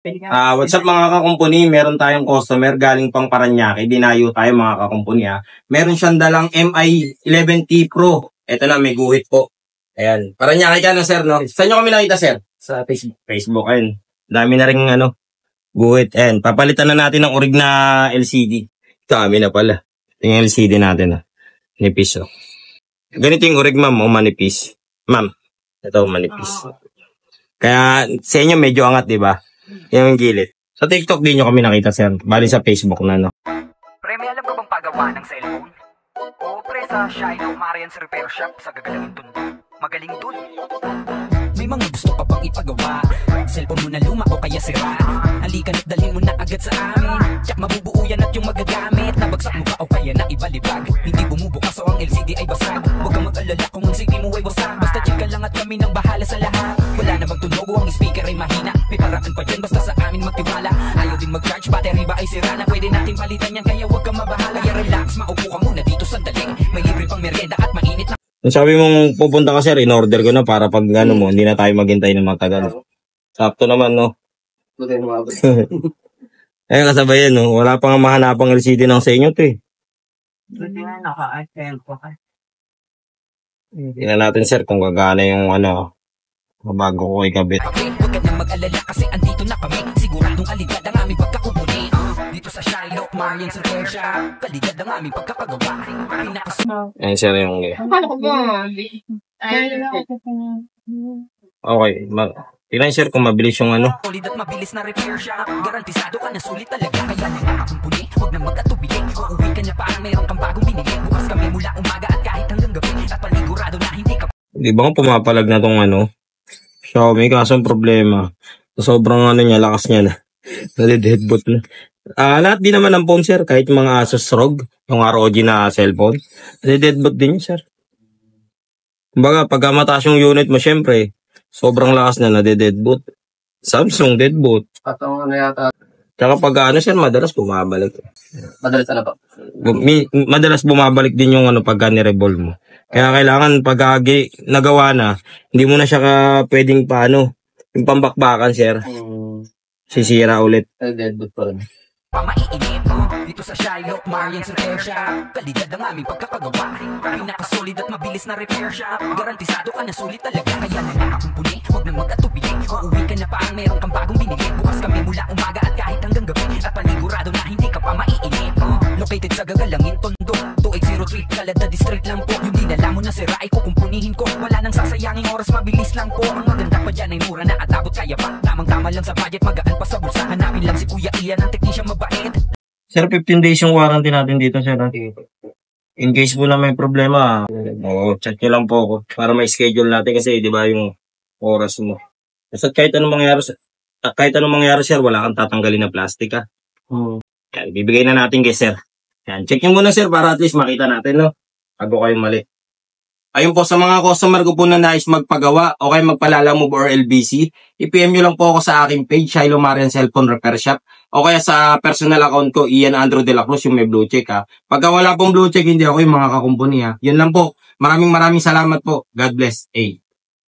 What's up mga kakumpuni? Meron tayong customer galing pang Paranaque. Dinayo tayo mga kakumpuni ha. Meron siyang dalang MI 11T Pro. Ito na, may guhit po. Ayan. Paranaque ka na sir, no? Saan nyo kami nakita sir? Sa Facebook. Facebook, ayun. Dami na rin guhit. Ayan. Papalitan na natin ng orig na LCD. Dami na pala. Ito yung LCD natin ha. Nipis oh. Ganito yung orig ma'am, manipis. Ma'am, ito manipis. Kaya sa inyo medyo angat, di ba? Yung gilid. Sa TikTok din nyo kami nakita, sir. Bali sa Facebook na, no? Pre, may alam ka bang pagawa ng cellphone? Oo, pre, sa Shiloh Marian's Repair Shop sa gagalangin Tondo. Magaling dun. May mga gusto ka bang ipagawa? Cellphone mo na luma o kaya sira? Halika na't dalhin mo na agad sa amin. Tsak mabubuo yan at yung magagamit. Nabagsak mo ba o kaya na ibalibag? Hindi bumubukas o ang LCD ay basag. Huwag kang mag-alala kung ang CD mo ay wasak. Basta check ka lang at kami nang bahala sa lahat. Wala namang tunog o ang speaker ay mahina. May paraan pa dyan basta sa amin magtiwala. Ayaw din mag-charge, battery ba ay sira na? Pwede natin palitan yan kaya huwag kang mabahala. Kaya relax, maupo ka muna dito sandali. May libre pang merienda at mainit na. Kung sabi mong pupunta ka sir, in-order ko na para pag mo, hindi na tayo maghintay ng matagal. Sakto naman, no? Ayun, kasabayan, no? Wala pang mahanapang LCD ng sa inyo, to eh. Hindi na naka-item ko ka. Tingnan natin, sir, kung gagana yung bago ko ikabit. Huwag ka na mag-alala kasi andito na kami. Siguradong alidad ang aming pagkakubuli. Dito sa Shiloh Marian's Repair Shop. Kalidad ang aming pagkakagawa. Ayun, sir, yung Paano ko ba? okay, tingnan, sir, kung mabilis yung Solid at mabilis na repair shop. Garantisado ka na sulit talaga. Kaya nakakakumpuni, huwag na mag-atubili. Uuwi ka na parang mayroon kang bagong binili. Bukas kami mula umaga at kahit hanggang gabi. At panigurado na hindi ka. Di ba kung pumapalag na tong Xiaomi, kaso ang problema. Sobrang niya, lakas niya na. Nalid-headboot na. Lahat din naman ng phone, sir. Kahit mga Asus ROG, yung ROG na cellphone. Nalid-headboot din yun, sir. Kumbaga, pagka mataas yung unit mo, syempre, sobrang lakas na nade-deadboot. Samsung deadboot. Patong yata. Tsaka pag sir, madalas bumabalik. Madalas ba? Madalas bumabalik din yung pagka ni-revolve mo. Kaya kailangan pagka nagawa na, hindi mo na siya pwedeng yung pambakbakan, sir. Sisira ulit. Deadboot pa rin. Pamaiinip dito sa Shiloh Marian's Repair Shop. Kalidad ang aming pagkakagawa. Pinakasolid at mabilis na repair shop. Garantisado ka na sulit talaga. Kaya nakakakumpuni, huwag nang mag-atubili. Uuwi ka na parang mayroon kang bagong binili. Bukas kami mula umaga at kahit hanggang gabi. At panigurado na hindi ka pa maiinip. Located sa gagalangin Tondo 2803 Calada District lang po. Yung dinala mo na sira ay kukumpunihin ko. Wala nang sasayangin oras, mabilis lang po. Ang maganda pa dyan ay mura na at abot kaya pa. Tamang-tama lang sa budget, magaan pa sa bulsa. Hanapin lang si Kuya Ian, ang teknisyang mabait. Sir, 15 days yung warranty natin dito, sir. In case po na may problema, chat nyo lang po ako para may schedule natin kasi, di ba, yung oras mo. Kasi kahit anong mangyari, sir, wala kang tatanggalin na plastic, ha. Yan, bibigay na natin kay sir. Yan, check nyo muna, sir, para at least makita natin, no? Bago kayong mali. Ayun po, sa mga customer ko po na nais magpagawa o kayo magpalalamove or LBC, i-PM nyo lang po ako sa aking page, Shiloh Marian's Cellphone Repair Shop, o kaya sa personal account ko, Ian Andrew de la Cruz, yung may blue check, ha. Pagka wala pong blue check, hindi ako yung mga kakumpuni, ha. Yun lang po. Maraming salamat po. God bless.